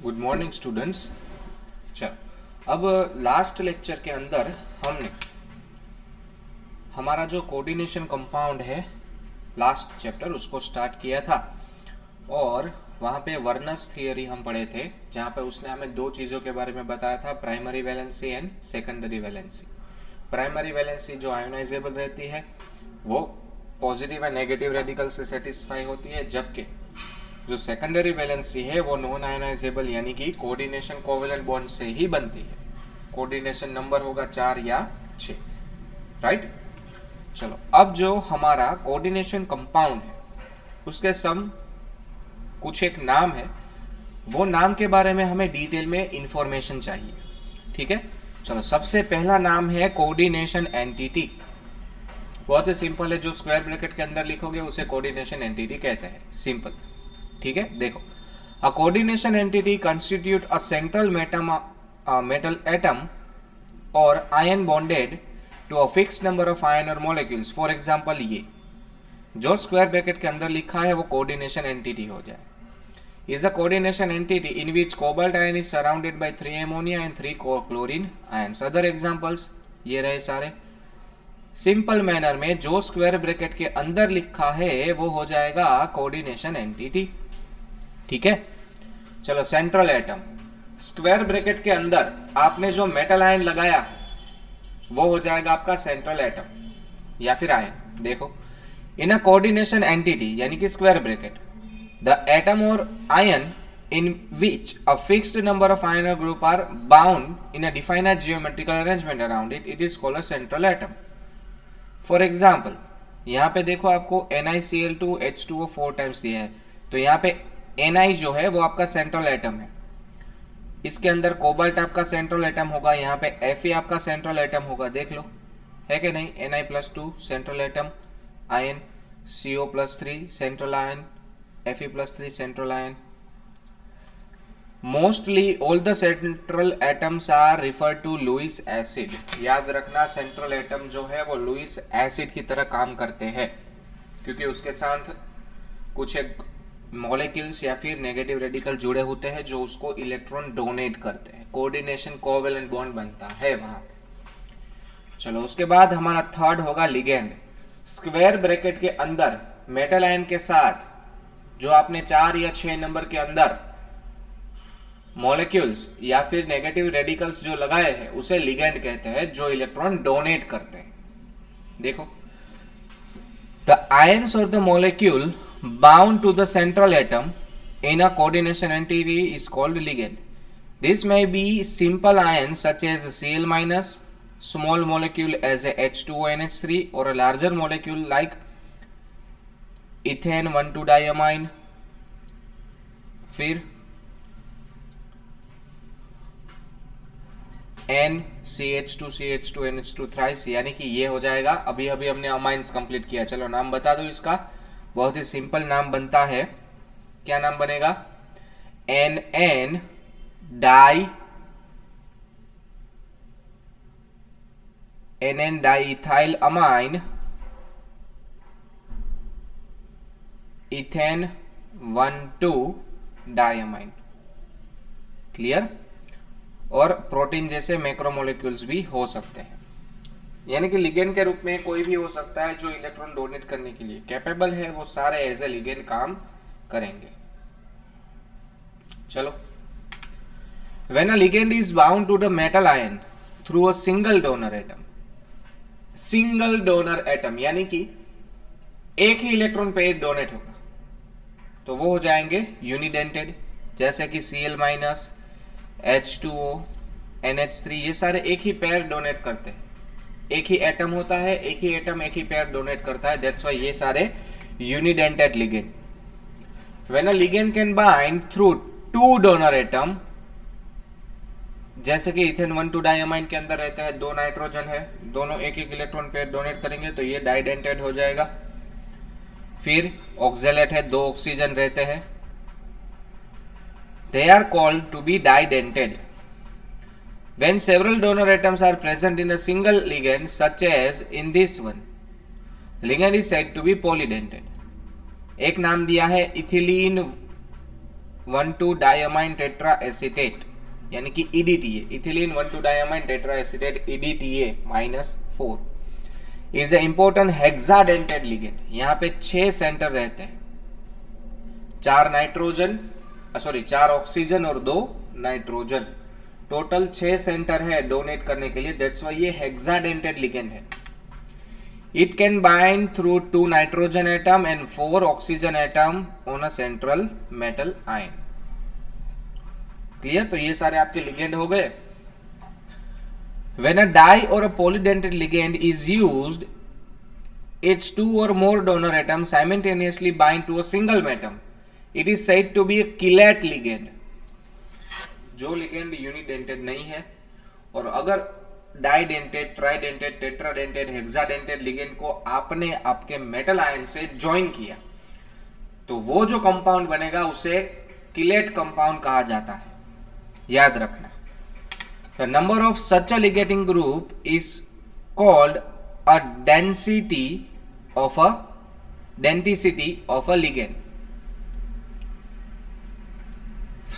Good morning students. चलो अब last lecture के अंदर हमने हमारा जो कोऑर्डिनेशन कंपाउंड है लास्ट चैप्टर उसको स्टार्ट किया था और वहाँ पे वर्नस थियरी हम पढ़े थे, जहाँ पे उसने हमें दो चीज़ों के बारे में बताया था, primary valency and secondary valency. Primary valency जो आयोनाइजेबल रहती है वो पॉजिटिव एंड नेगेटिव रेडिकल से सेटिस्फाई होती है, जबकि जो सेकेंडरी वैलेंसी है वो नॉन आयोनाइजेबल यानी कि कोऑर्डिनेशन कोवेलेंट बॉन्ड से ही बनती है। कोऑर्डिनेशन नंबर होगा 4 या 6, राइट। चलो अब जो हमारा कोऑर्डिनेशन कंपाउंड है उसके सम कुछ एक नाम है, वो नाम के बारे में हमें डिटेल में इंफॉर्मेशन चाहिए, ठीक है। चलो सबसे पहला नाम है कोऑर्डिनेशन एंटिटी। बहुत ही सिंपल है, जो स्क्वायर ब्रैकेट के अंदर लिखोगे उसे कोऑर्डिनेशन एंटिटी कहते हैं, सिंपल, ठीक है। देखो, a coordination entity constitute a central metal atom और ion bonded to a fix number of ion और मॉलिक्यूल्स। फॉर एग्जांपल ये जो स्क्वायर ब्रैकेट के अंदर लिखा है वो कोऑर्डिनेशन एंटिटी हो जाए। Is a coordination entity in which cobalt ion is surrounded by 3 ammonia and 3 chlorine ions. Other examples ये रहे सारे। सिंपल मैनर में जो स्क्वायर ब्रैकेट के अंदर लिखा है वो हो जाएगा कोऑर्डिनेशन एंटिटी, ठीक है। चलो सेंट्रल एटम, स्क्वायर ब्रैकेट के अंदर आपने जो मेटल आयन लगाया वो हो जाएगा आपका सेंट्रल एटम या फिर आयन। देखो, इन अ कोऑर्डिनेशन एंटिटी यानी कि स्क्वायर ब्रैकेट, द एटम और ion in which a fixed number of ion or group are bound in a definite geometrical arrangement around it, it is called a central atom. For example, यहाँ पे देखो आपको NiCl2H2O 4 times दिया है, तो यहाँ पे Ni जो है वो आपका सेंट्रल एटम है, इसके अंदर कोबाल्ट आपका सेंट्रल एटम होगा, यहाँ पे Fe आपका सेंट्रल एटम होगा, देख लो है कि नहीं। Ni+2 central atom ion, CO+3 central ion, Fe+3 central ion. Mostly all the central atoms are refer to Lewis acid. याद रखना, सेंट्रल एटम जो है वो लुईस एसिड की तरह काम करते हैं, क्योंकि उसके साथ कुछ एक मॉलिक्यूल्स या फिर नेगेटिव रेडिकल जुड़े होते हैं जो उसको इलेक्ट्रॉन डोनेट करते हैं, कोऑर्डिनेशन कोवेलेंट बॉन्ड बनता है वहां। चलो उसके बाद हमारा थर्ड होगा लिगेंड। स्क्वायर ब्रैकेट के अंदर मेटल आयन के साथ जो आपने 4 या 6 नंबर के अंदर मॉलिक्यूल्स या फिर नेगेटिव रेडिकल्स जो लगाए हैं उसे लिगेंड कहते हैं, जो इलेक्ट्रॉन डोनेट करते हैं। देखो, द आयन्स और the molecule bound to the central atom in a coordination entity is called ligand. This may be simple ions such as Cl-, small molecule as a H2O और a larger molecule like ethane 1,2-diamine, फिर NCH2CH2NH2 thrice, यानी कि ये हो जाएगा। अभी अभी हमने अमाइंस कंप्लीट किया। चलो नाम बता दो इसका, बहुत ही सिंपल नाम बनता है। क्या नाम बनेगा? NN diethyl amine ethane 1,2-diamine। Clear? और प्रोटीन जैसे मैक्रोमोलेक्यूल्स भी हो सकते हैं, यानी कि लिगेंड के रूप में कोई भी हो सकता है जो इलेक्ट्रॉन डोनेट करने के लिए कैपेबल है, वो सारे एज ए लिगेंड काम करेंगे। चलो, when a ligand is bound to the metal ion through a single donor atom, single donor atom यानी कि एक ही इलेक्ट्रॉन पे एक डोनेट होगा, तो वो हो जाएंगे यूनिडेंटेड, जैसे कि Cl-, H2O, NH3, ये सारे एक ही पेयर डोनेट करते हैं। एक ही एटम होता है, एक ही एटम एक ही पेयर डोनेट करता है, दैट्स व्हाई ये सारे unidentate ligand. When a ligand can bind through 2 donor atom, जैसे कि इथेन 1,2-diamine के अंदर रहते हैं 2 नाइट्रोजन है, दोनों एक एक इलेक्ट्रॉन पेयर डोनेट करेंगे तो ये डाइडेंटेड हो जाएगा। फिर ऑक्जेलेट है, 2 ऑक्सीजन रहते हैं, they are called to be didented. When several donor atoms are present in a single ligand, such as in this one, the ligand is said to be polydented. एक नाम दिया है इथिलीन 1,2 डायमाइन टेट्रा एसीटेट यानी कि EDTA, ethylene 1,2 diamine tetra acetate EDTA -4 is a important hexadentate ligand. यहाँ पे 6 centre रहते हैं, 4 ऑक्सीजन और 2 नाइट्रोजन, टोटल 6 सेंटर है डोनेट करने के लिए। दैट्स वाई ये हेक्साडेंटेड लिगेंड है। It can bind through 2 nitrogen atom and 4 oxygen atom on a central metal ion. Clear? तो ये सारे आपके लिगेंड हो गए। When a di or a polydentate ligand is used, its 2 or more donor atoms simultaneously bind to a single atom. It is said to be a chelate ligand. जो ligand unidentate नहीं है और अगर डाइडेंटेड, ट्राइडेंटेड, tetradentate, hexadentate ligand को आपने आपके metal ion से join किया तो वो जो कंपाउंड बनेगा उसे किलेट कंपाउंड कहा जाता है। याद रखना। The number of such a ligating group is called a denticity of a ligand.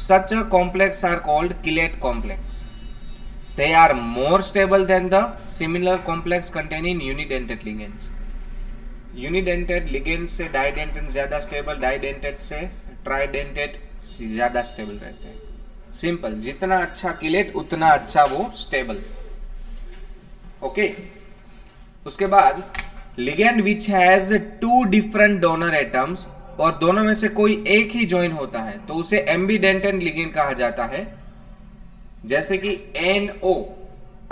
Such a complex are called chelate complex. They are more stable than the similar complex containing unidentate ligands. Unidentate ligands से didentate ज्यादा stable, didentate से tridentate ज्यादा stable रहते हैं। Simple, जितना अच्छा chelate उतना अच्छा वो स्टेबल। ओके, उसके बाद ligand which has 2 different donor atoms और दोनों में से कोई एक ही ज्वाइन होता है तो उसे एम्बीडेंटेड लिगेंड कहा जाता है। जैसे कि NO,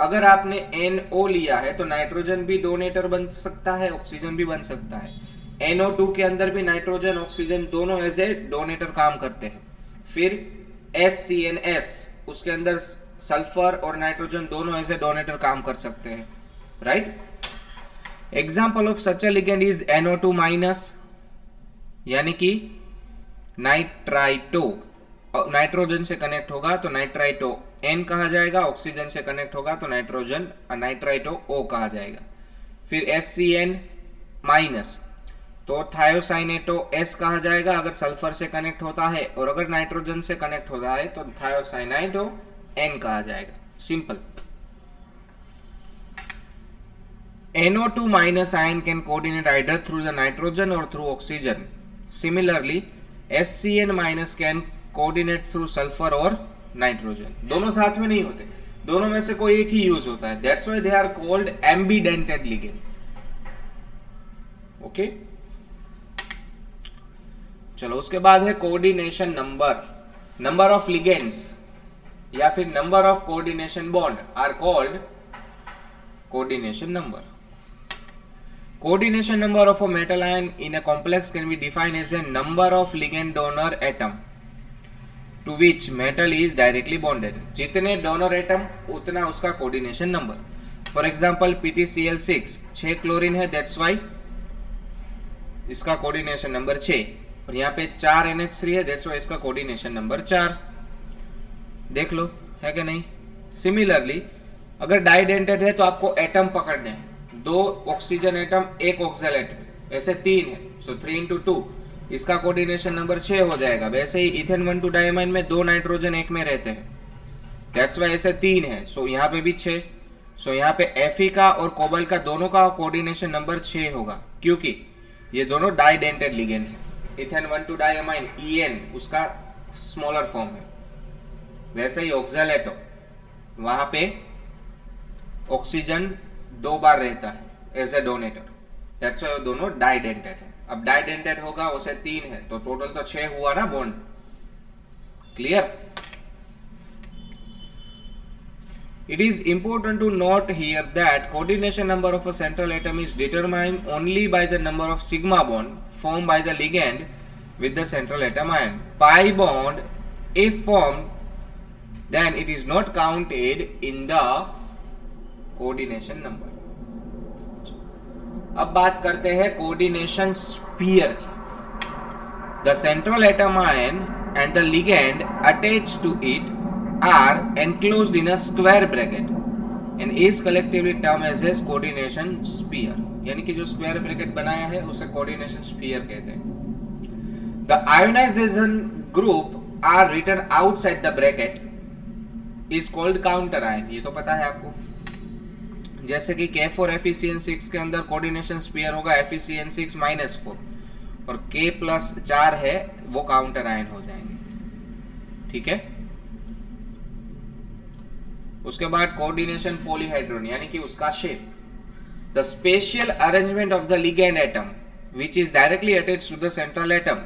अगर आपने NO लिया है तो नाइट्रोजन भी डोनेटर बन सकता है, ऑक्सीजन भी बन सकता है। NO2 के अंदर भी नाइट्रोजन ऑक्सीजन दोनों एज ए डोनेटर काम करते हैं। फिर SCNS, उसके अंदर सल्फर और नाइट्रोजन दोनों एज ए डोनेटर काम कर सकते हैं, right. Example of such a ligand is NO2- यानी कि नाइट्राइटो, नाइट्रोजन से कनेक्ट होगा तो नाइट्राइटो N कहा जाएगा, ऑक्सीजन से कनेक्ट होगा तो नाइट्रोजन नाइट्राइटो O कहा जाएगा। फिर SCN- तो थायोसाइनेटो S कहा जाएगा अगर सल्फर से कनेक्ट होता है, और अगर नाइट्रोजन से कनेक्ट होता है तो थायोसाइनाइटो N कहा जाएगा। Simple. NO2- ion can coordinate either through the nitrogen or through oxygen. Similarly, SCN- can coordinate through sulfur or nitrogen. दोनों साथ में नहीं होते, दोनों में से कोई एक ही यूज होता है। That's why they are called ambidentate ligand. Okay, चलो उसके बाद है coordination number. Number of ligands या फिर number of coordination bond are called coordination number. Coordination number of a metal ion in a complex can be defined as a number of ligand donor atom to which metal is directly bonded. जितने donor atom उतना उसका coordination number. For example PTCl6 6 chlorine है, that's why इसका coordination number 6, और यहाँ पे 4 NH3 है, that's why इसका कोऑर्डिनेशन नंबर 4। देख लो है कि नहीं। सिमिलरली अगर डाइडेंटेड है तो आपको एटम पकड़ने हैं, 2 ऑक्सीजन एटम 1 ऑक्सल एटम, ऐसे 3 है, सो 3 into 2 इसका कोऑर्डिनेशन नंबर 6 हो जाएगा। वैसे ही इथेन 1,2 डायमाइन में 2 नाइट्रोजन 1 में रहते हैं, दैट्स वाई ऐसे 3 है, सो यहाँ पे भी 6। सो यहाँ पे Fe का और कोबाल्ट का दोनों का कोऑर्डिनेशन नंबर 6 होगा क्योंकि ये दोनों डाइडेंटेड लिगेंड है। इथेन 1,2 डायमाइन En उसका स्मॉलर फॉर्म है, वैसे ही ऑक्सैलेटो वहां पे ऑक्सीजन 2 बार रहता है as a donator, that's why दोनों डाइडेंटेड है। अब डाइडेंटेड होगा उसे 3 है तो टोटल तो 6 हुआ ना bond. Clear? It is important to note here that coordination number of a central atom is determined only by the number of sigma bond formed by the ligand with the central atom ion. Pi bond, if formed, then it is not counted in the coordination number. अब बात करते हैं coordination sphere की। The central atom ion and the ligand attached to it are enclosed in a square bracket and is collectively termed as a coordination sphere. यानी कि जो square bracket बनाया है उसे कोऑर्डिनेशन स्फीयर कहते हैं। The ionization group are written outside the bracket is called counter ion. ये तो पता है आपको। जैसे कि K4 FeCN6 के अंदर कोऑर्डिनेशन स्फीयर होगा FeCN6 -4 और K+4 है, वो काउंटर आयन हो जाएंगे। ठीक है। उसके बाद कोऑर्डिनेशन पॉलीहाइड्रोन यानी कि उसका shape, the spatial arrangement of the ligand atom which is directly attached to the central atom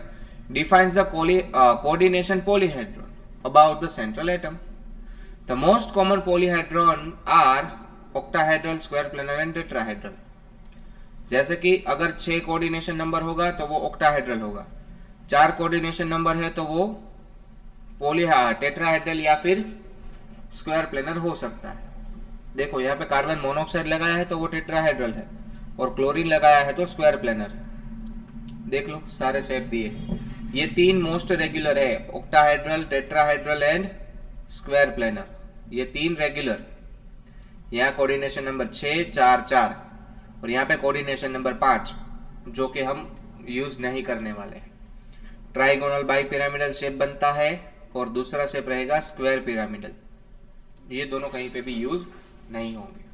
defines the coordination polyhedron about the central atom. The most common polyhedron are octahedral, square planar and tetrahedral. जैसे कि अगर 6 coordination number होगा तो वो octahedral होगा, 4 coordination number है तो वो टेट्राहेड्रल या फिर स्क्वायर प्लेनर हो सकता है। देखो यहाँ पे कार्बन मोनोऑक्साइड लगाया है तो वो टेट्राहेड्रल है और क्लोरीन लगाया है तो स्क्वायर प्लेनर है। देख लो सारे शेप दिए। ये 3 मोस्ट रेगुलर है, octahedral, tetrahedral and square planar. ये 3 रेगुलर। यहाँ कोऑर्डिनेशन नंबर 6, 4, 4 और यहाँ पे कोऑर्डिनेशन नंबर 5 जो कि हम यूज नहीं करने वाले हैं। ट्राइगोनल बाई पिरामिडल शेप बनता है और दूसरा शेप रहेगा स्क्वायर पिरामिडल। ये दोनों कहीं पे भी यूज नहीं होंगे।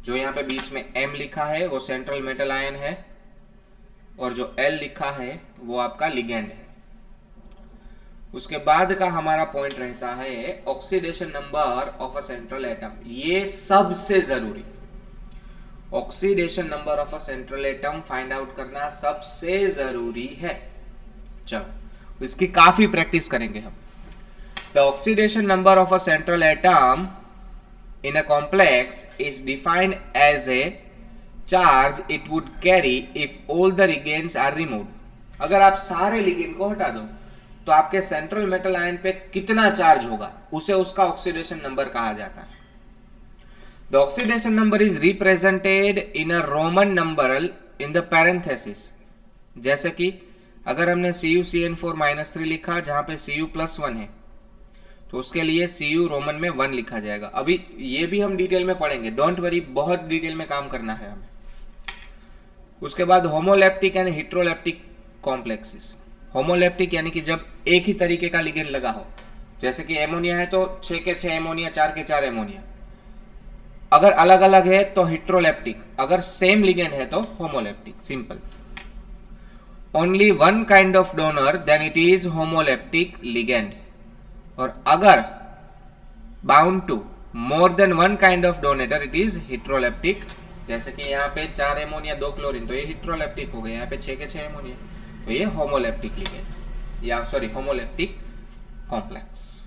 जो यहाँ पे बीच में M लिखा है वो सेंट्रल मेटल आयन है और जो L लिखा है वो आपका लिगेंड है। उसके बाद का हमारा पॉइंट रहता है oxidation number of a central atom. ये सबसे जरूरी, oxidation number of a central atom find out करना सबसे जरूरी है। चलो इसकी काफी प्रैक्टिस करेंगे हम। The oxidation number of a central atom in a complex is defined as a charge it would carry if all the ligands are removed. अगर आप सारे लिगेंड को हटा दो तो आपके सेंट्रल मेटल आयन पे कितना चार्ज होगा उसे उसका ऑक्सीडेशन नंबर कहा जाता है। The oxidation number is represented in a Roman numeral in the parenthesis. जैसे कि अगर हमने CuCN4-3 लिखा जहां पे Cu+1 है तो उसके लिए Cu रोमन में 1 लिखा जाएगा। अभी ये भी हम डिटेल में पढ़ेंगे, डोंट वरी, बहुत डिटेल में काम करना है हमें। उसके बाद homoleptic and heteroleptic complexes. Homoleptic यानी कि जब एक ही तरीके का लिगेंड लगा हो, जैसे कि एमोनिया है तो 6 के 6 एमोनिया, 4 के 4 एमोनिया। अगर अलग अलग है तो हेट्रोलेप्टिक, अगर सेम लिगेंड है तो homoleptic. Simple. Only one kind of donor then it is homoleptic ligand. और अगर bound to more than one kind of donator it is heteroleptic. जैसे कि यहाँ पे 4 एमोनिया 2 क्लोरीन तो ये हेट्रोलेप्टिक हो गया, यहाँ पे 6 के 6 एमोनिया तो ये होमोलेप्टिक लिगेंड या सॉरी होमोलेप्टिक कॉम्प्लेक्स।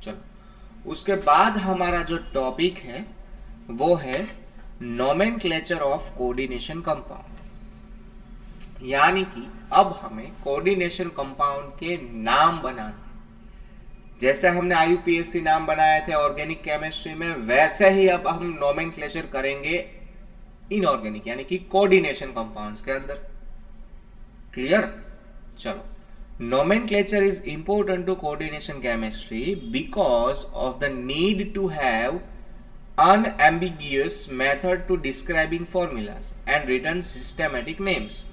चलो उसके बाद हमारा जो टॉपिक है वो है नोमेनक्लेचर ऑफ कोऑर्डिनेशन कंपाउंड। यानी कि अब हमें कोऑर्डिनेशन कंपाउंड के नाम बनाने, जैसे हमने IUPAC नाम बनाए थे ऑर्गेनिक केमिस्ट्री में, वैसे ही अब हम नोमेनक्लेचर करेंगे इनऑर्गेनिक यानी कि कोऑर्डिनेशन कंपाउंड्स के अंदर। क्लियर? चलो, nomenclature is important to coordination chemistry because of the need to have unambiguous method to describing formulas and written systematic names,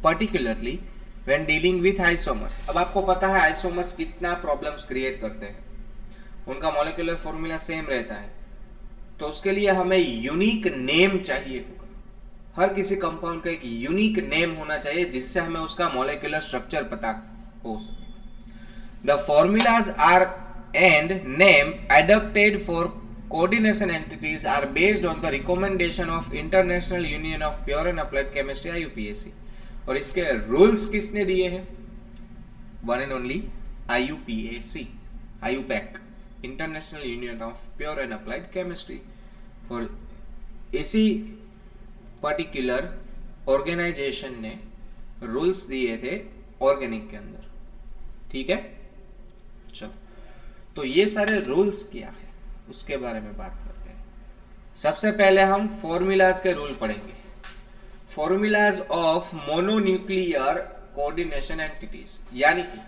particularly when dealing with isomers। अब आपको पता है आइसोमर्स कितना प्रॉब्लम्स क्रिएट करते हैं, उनका मॉलिक्यूलर फॉर्मूला सेम रहता है, तो उसके लिए हमें यूनिक नेम चाहिए होगा। हर किसी कंपाउंड का एक यूनिक नेम होना चाहिए जिससे हमें उसका मॉलिक्यूलर स्ट्रक्चर पता हो सके। The formulas are and name adapted for coordination entities are based on the recommendation of International Union of Pure and Applied Chemistry IUPAC। और इसके रूल्स किसने दिए हैं? One and only IUPAC, IUPAC, international union of pure and applied chemistry. और इसी particular organisation ने rules दिए थे ऑर्गेनिक के अंदर। ठीक है, चलो तो ये सारे रूल्स क्या है उसके बारे में बात करते हैं। सबसे पहले हम फॉर्मूलाज के रूल पढ़ेंगे। Formulas of mononuclear coordination entities, यानी कि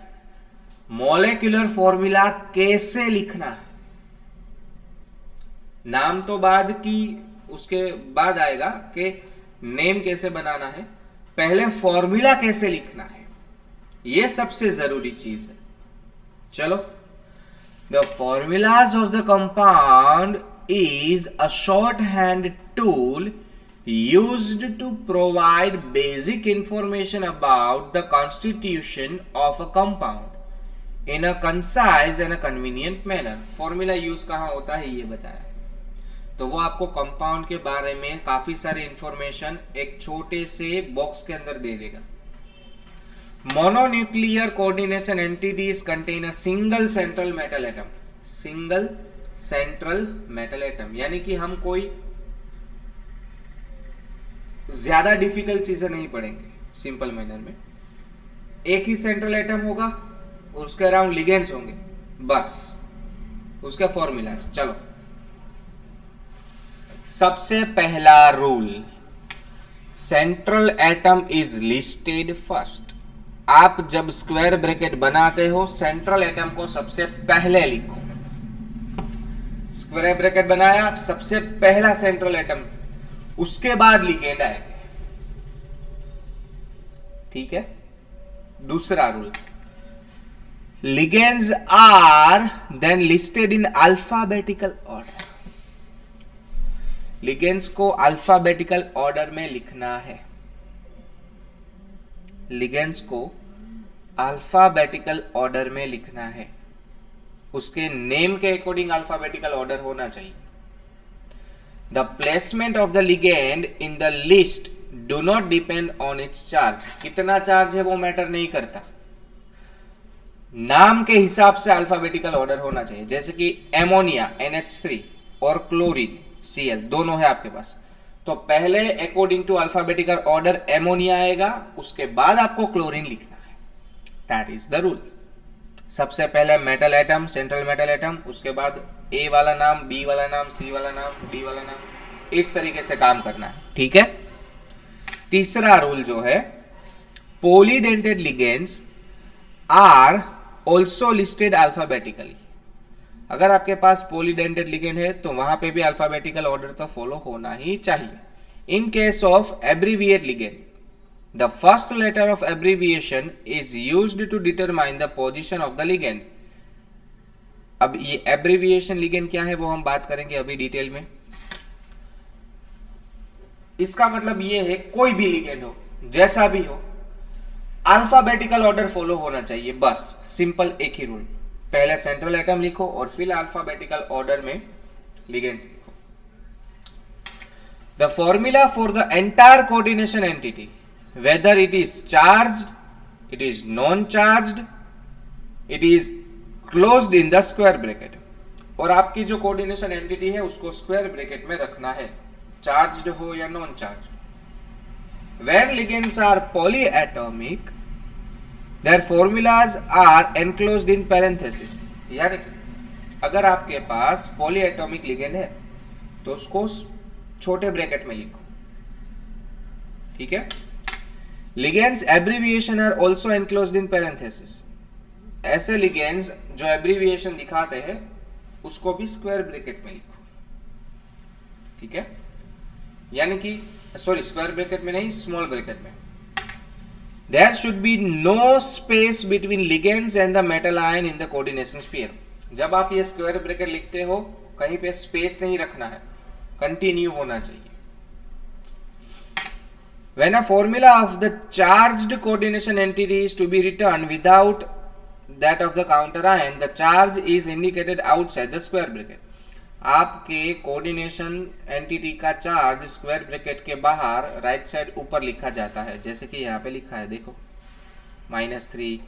मॉलिक्यूलर फॉर्मूला कैसे लिखना है। नाम तो बाद की उसके बाद आएगा कि नेम कैसे बनाना है, पहले फॉर्मूला कैसे लिखना है। ये सबसे जरूरी चीज है। चलो, the formulas of the compound is a short hand tool used to provide basic information about the constitution of a compound in a concise and a convenient manner। Formula use कहाँ होता है ये बताया, तो वो आपको कंपाउंड के बारे में काफी सारी इंफॉर्मेशन एक छोटे से बॉक्स के अंदर दे देगा। Mononuclear coordination entities contain a single central metal atom. Single central metal atom यानी कि हम कोई ज्यादा डिफिकल्ट चीजें नहीं पढ़ेंगे, सिंपल मैनर में एक ही सेंट्रल एटम होगा और उसके अराउंड लिगेंड्स होंगे, बस उसका फॉर्मूला। चलो, सबसे पहला rule, central atom is listed first. आप जब स्क्वायर ब्रैकेट बनाते हो सेंट्रल एटम को सबसे पहले लिखो। स्क्वायर ब्रैकेट बनाया, सबसे पहला सेंट्रल एटम, उसके बाद लिगेंड आएंगे। ठीक है। दूसरा rule, ligands are then listed in alphabetical order. Ligands को अल्फाबेटिकल ऑर्डर में लिखना है। लिगेंड्स को अल्फाबेटिकल ऑर्डर में लिखना है, उसके नेम के अकॉर्डिंग अल्फाबेटिकल ऑर्डर होना चाहिए। The placement of the ligand in the list do not depend on its charge। कितना चार्ज है वो मैटर नहीं करता, नाम के हिसाब से अल्फाबेटिकल ऑर्डर होना चाहिए। जैसे कि एमोनिया NH3 और क्लोरीन Cl दोनों है आपके पास, तो पहले according to alphabetical order ammonia आएगा, उसके बाद आपको क्लोरीन लिखना है। That is the rule. सबसे पहले metal atom, central metal atom, उसके बाद ए वाला नाम, बी वाला नाम, सी वाला नाम, डी वाला नाम, इस तरीके से काम करना है। ठीक है। तीसरा रूल जो है, polydentate ligands are also listed alphabetically. अगर आपके पास पॉलीडेंटेड लिगेंड है तो वहां पे भी अल्फाबेटिकल ऑर्डर तो फॉलो होना ही चाहिए। In case of abbreviate ligand, the first letter of abbreviation is used to determine the position of the ligand। अब ये abbreviation ligand क्या है वो हम बात करेंगे अभी डिटेल में। इसका मतलब ये है कोई भी ligand हो, जैसा भी हो, अल्फाबेटिकल ऑर्डर फॉलो होना चाहिए, बस सिंपल एक ही रूल। पहले सेंट्रल एटम लिखो और फिर अल्फाबेटिकल ऑर्डर में ligands लिखो। The formula for the entire coordination entity, whether it is charged, it is non-charged, it is closed in the square bracket। और आपकी जो कोऑर्डिनेशन एंटिटी है उसको स्क्वायर ब्रैकेट में रखना है, चार्ज्ड हो या non charge. When ligands are polyatomic, their formulas are enclosed in parenthesis। यानी अगर आपके पास पॉलीएटॉमिक लिगेंड है तो उसको छोटे ब्रैकेट में लिखो। ठीक है। Ligands abbreviation are also enclosed in parenthesis. ऐसे लिगेंड्स जो एब्रीविएशन दिखाते हैं उसको भी स्क्वायर ब्रैकेट में लिखो। ठीक है। यानी कि सॉरी, स्क्वायर ब्रैकेट में नहीं, स्मॉल ब्रैकेट में। There should be no space between ligands and the metal ion in the coordination sphere. जब आप ये स्क्वायर ब्रैकेट लिखते हो कहीं पे स्पेस नहीं रखना है, कंटिन्यू होना चाहिए। When a formula of the charged coordination entity is to be written without that of the counter ion, the charge is indicated outside the square bracket। आपके कोऑर्डिनेशन एंटिटी का चार्ज स्क्वायर ब्रैकेट के बाहर right side ऊपर लिखा जाता है, जैसे कि यहाँ पे लिखा है, देखो -3,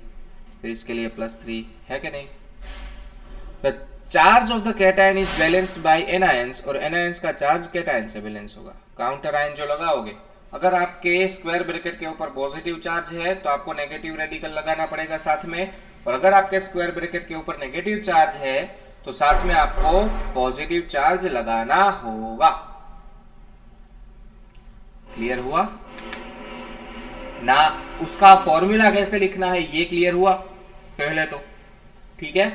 फिर इसके लिए +3 है कि नहीं। The charge of the cation is balanced bye anions, और एनायंस का चार्ज कैटायन से बैलेंस होगा। काउंटर आयन जो लगाओगे, अगर आपके स्क्वायर ब्रैकेट के ऊपर पॉजिटिव चार्ज है तो आपको नेगेटिव रेडिकल लगाना पड़ेगा साथ में, और अगर आपके स्क्वायर ब्रैकेट के ऊपर नेगेटिव चार्ज है तो साथ में आपको पॉजिटिव चार्ज लगाना होगा। क्लियर हुआ ना? उसका फॉर्मूला कैसे लिखना है ये क्लियर हुआ पहले तो। ठीक है,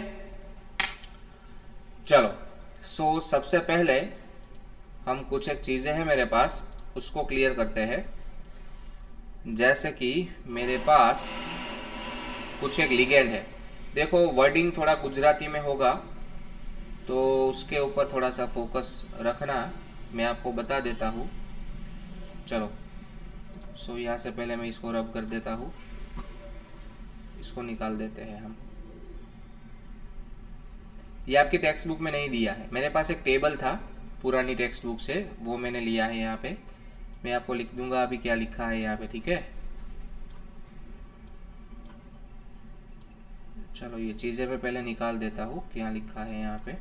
चलो। सो सबसे पहले हम कुछ एक चीजें हैं मेरे पास, उसको क्लियर करते हैं। जैसे कि मेरे पास कुछ एक लिगेंड है। देखो वर्डिंग थोड़ा गुजराती में होगा तो उसके ऊपर थोड़ा सा फोकस रखना, मैं आपको बता देता हूँ। चलो सो यहाँ से पहले मैं इसको रब कर देता हूँ, इसको निकाल देते हैं हम। ये आपकी टेक्स्ट बुक में नहीं दिया है, मेरे पास एक टेबल था पुरानी टेक्स्ट बुक से, वो मैंने लिया है यहाँ पे। मैं आपको लिख दूंगा अभी क्या लिखा है यहाँ पे, ठीक है। चलो ये चीज़ें मैं पहले निकाल देता हूँ क्या लिखा है यहाँ पे।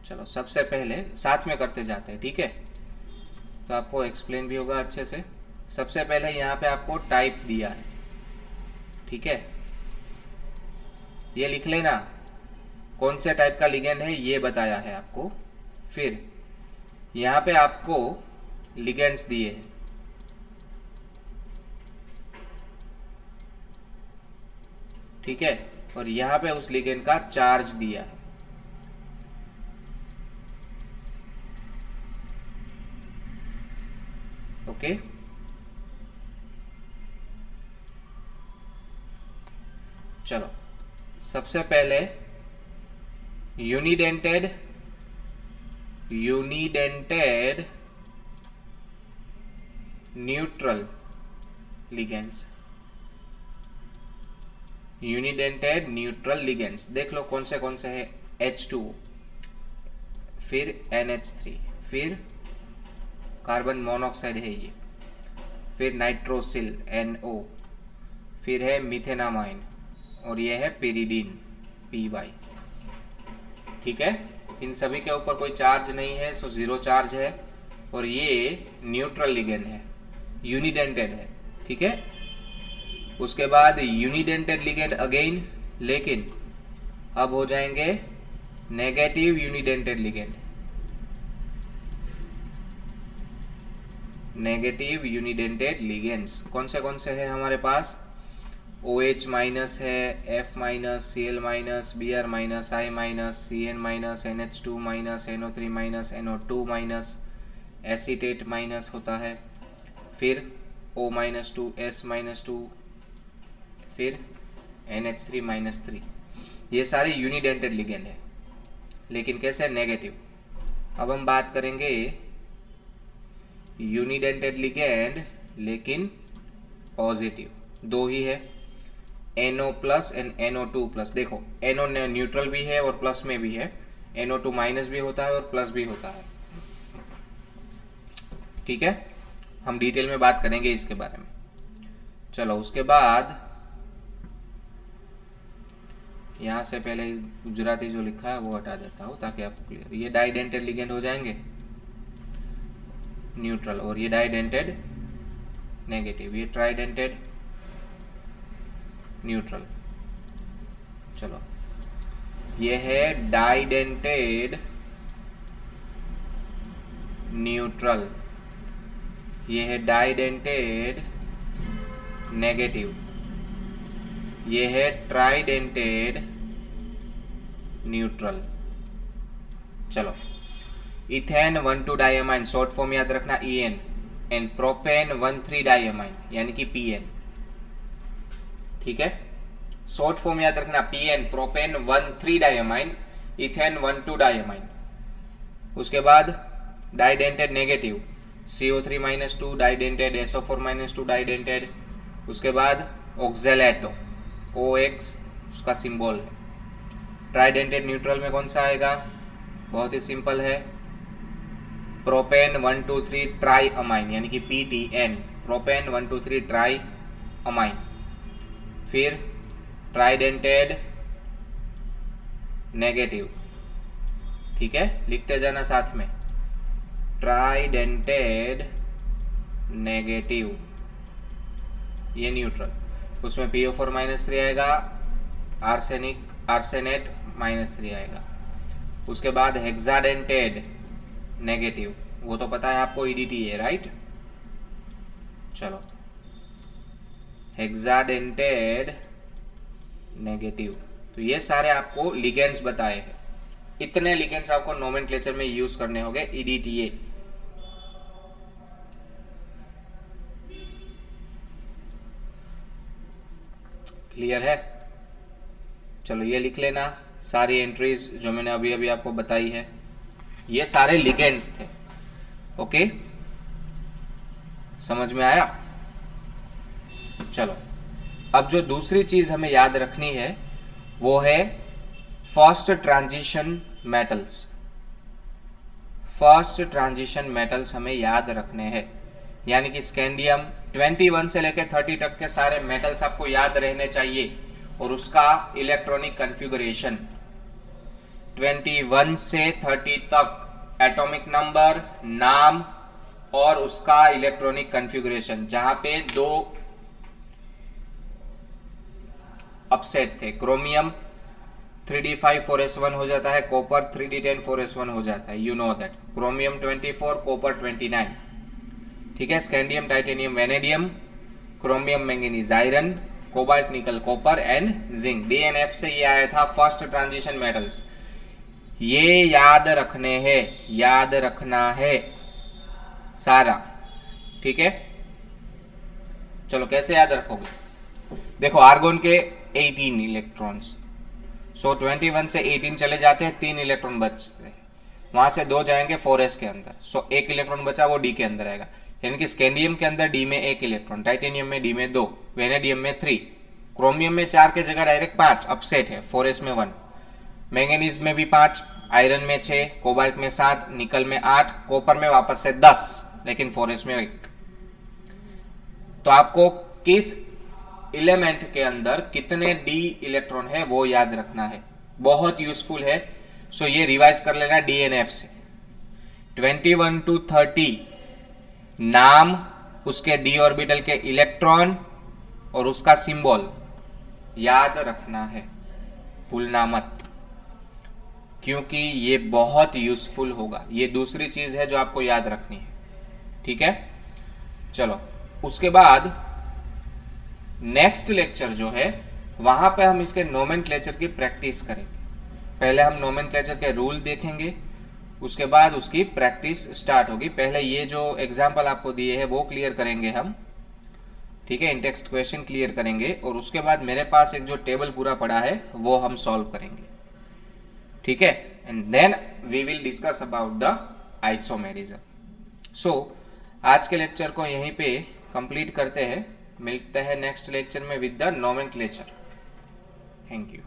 चलो सबसे पहले साथ में करते जाते हैं, ठीक है, तो आपको एक्सप्लेन भी होगा अच्छे से। सबसे पहले यहाँ पे आपको टाइप दिया है, ठीक है, ये लिख लेना कौन से टाइप का लिगेंड है ये बताया है आपको। फिर यहाँ पे आपको लिगेंड्स दिए हैं, ठीक है, और यहाँ पे उस लिगेंड का चार्ज दिया है। ओके, चलो सबसे पहले unidentate neutral ligands, unidentate neutral ligands देख लो कौन से है। H2, फिर NH3, फिर कार्बन मोनोऑक्साइड है ये, फिर नाइट्रोसिल NO, फिर है मिथेनामाइन, और ये है पिरिडीन PY, ठीक है। इन सभी के ऊपर कोई चार्ज नहीं है, सो जीरो चार्ज है, और ये न्यूट्रल लिगेंड है, यूनिडेंटेड है, ठीक है। उसके बाद यूनिडेंटेड लिगेंड अगेन, लेकिन अब हो जाएंगे negative unidentate ligand, negative unidentate ligands कौन से है हमारे पास। OH माइनस है, F minus, Cl minus, Br minus, I minus, Cn minus, NH2 minus, NO3 minus, NO2 minus, acetate minus होता है, फिर O माइनस 2, S माइनस 2, फिर NH3 माइनस 3। ये सारे यूनिडेंटेड लिगेंड है, लेकिन कैसे, नेगेटिव। अब हम बात करेंगे यूनिडेंटेड लिगेंड लेकिन पॉजिटिव, दो ही है, NO plus and NO2 plus. देखो NO न्यूट्रल भी है और प्लस में भी है, NO2 माइनस भी होता है और प्लस भी होता है, ठीक है। हम डिटेल में बात करेंगे इसके बारे में। चलो उसके बाद यहाँ से पहले गुजराती जो लिखा है वो हटा देता हूँ ताकि आपको क्लियर। ये डाइडेंटेड लिगेंड हो जाएंगे न्यूट्रल, और ये डाइडेंटेड नेगेटिव, ये ट्राइडेंटेड न्यूट्रल। चलो ये है डाइडेंटेड न्यूट्रल, ये है डाइडेंटेड नेगेटिव, ये है ट्राइडेंटेड न्यूट्रल। चलो इथेन 1,2 डाइअमाइन, शॉर्ट फॉर्म याद रखना EN, एंड प्रोपेन 1,3 डाइअमाइन यानी कि PN, ठीक है। शॉर्ट फॉर्म याद रखना PN, propane 1,3 diamine, ethane 1,2 diamine. उसके बाद डाइडेंटेड negative CO3 minus 2 डाइडेंटेड, SO4 minus 2 डाइडेंटेड। उसके बाद ऑक्जेलेटो OX उसका सिंबल है। ट्राइडेंटेड न्यूट्रल में कौन सा आएगा, बहुत ही सिंपल है, प्रोपेन 1, 2, 3 ट्राई अमाइन यानी कि PTN, प्रोपेन 1, 2, 3 ट्राई अमाइन। फिर ट्राइडेंटेड नेगेटिव, ठीक है, लिखते जाना साथ में, ट्राइडेंटेड नेगेटिव, ये न्यूट्रल। उसमें PO4 माइनस 3 आएगा, आर्सेनेट माइनस 3 आएगा। उसके बाद हेक्साडेंटेड नेगेटिव, वो तो पता है आपको EDTA है, राइट। चलो हेक्साडेंटेड नेगेटिव, तो ये सारे आपको लिगेंड्स बताए हैं। इतने लिगेंड्स आपको नोमेनक्लेचर में यूज करने होंगे EDTA। क्लियर है? चलो ये लिख लेना, सारी एंट्रीज जो मैंने अभी अभी आपको बताई है, ये सारे लिगेंड्स थे। ओके, समझ में आया? चलो अब जो दूसरी चीज हमें याद रखनी है वो है first transition metals. First transition metals हमें याद रखने हैं, यानी कि स्कैंडियम 21 से लेकर 30 तक के सारे मेटल्स आपको याद रहने चाहिए और उसका इलेक्ट्रॉनिक कॉन्फ़िगरेशन 21 से 30 तक, एटॉमिक नंबर, नाम और उसका इलेक्ट्रॉनिक कॉन्फ़िगरेशन, जहां पे दो अपसेट थे, क्रोमियम 3d5 4s1 हो जाता है, कॉपर 3d10 4s1 हो जाता है, you know that. Chromium 24, copper 29, ठीक है। Scandium titanium vanadium, chromium manganese iron, cobalt nickel copper and zinc. DNF से ये आया था फर्स्ट ट्रांजिशन मेटल्स। ये याद रखने हैं, याद रखना है सारा, ठीक है। चलो कैसे याद रखोगे? देखो आर्गोन के 18 इलेक्ट्रॉन्स, सो 21 से 18 चले जाते हैं, 3 इलेक्ट्रॉन बचते हैं, वहां से 2 जाएंगे 4s के अंदर, सो 1 इलेक्ट्रॉन बचा वो डी के अंदर आएगा, यानी कि स्कैंडियम के अंदर डी में 1 इलेक्ट्रॉन, टाइटेनियम में डी में 2, वेनेडियम में 3, क्रोमियम में 4 के जगह डायरेक्ट 5 अपसेट है, 4s में 1, मैंगनीज में भी 5, आयरन में 6, कोबाल्ट में 7, निकल में 8, कॉपर में वापस से 10, लेकिन 4s में 1। तो आपको किस एलिमेंट के अंदर कितने डी इलेक्ट्रॉन है वो याद रखना है, बहुत यूजफुल है। सो ये रिवाइज कर लेना डीएनएफ से, 21 to 30 नाम, उसके डी ऑर्बिटल के इलेक्ट्रॉन और उसका सिंबल याद रखना है, भूलना मत, क्योंकि ये बहुत यूजफुल होगा। ये दूसरी चीज है जो आपको याद रखनी है, ठीक है। चलो उसके बाद नेक्स्ट लेक्चर जो है वहां पे हम इसके नोमेनक्लेचर की प्रैक्टिस करेंगे। पहले हम नोमेनक्लेचर के रूल देखेंगे, उसके बाद उसकी प्रैक्टिस स्टार्ट होगी। पहले ये जो एग्जाम्पल आपको दिए हैं वो क्लियर करेंगे हम, ठीक है, इन टेक्स्ट क्वेश्चन क्लियर करेंगे, और उसके बाद मेरे पास एक जो टेबल पूरा पड़ा है वो हम सॉल्व करेंगे, ठीक है। And then we will discuss about the isomerism. So आज के लेक्चर को यहीं पे कंप्लीट करते हैं, मिलते हैं नेक्स्ट लेक्चर में with the nomenclature. Thank you.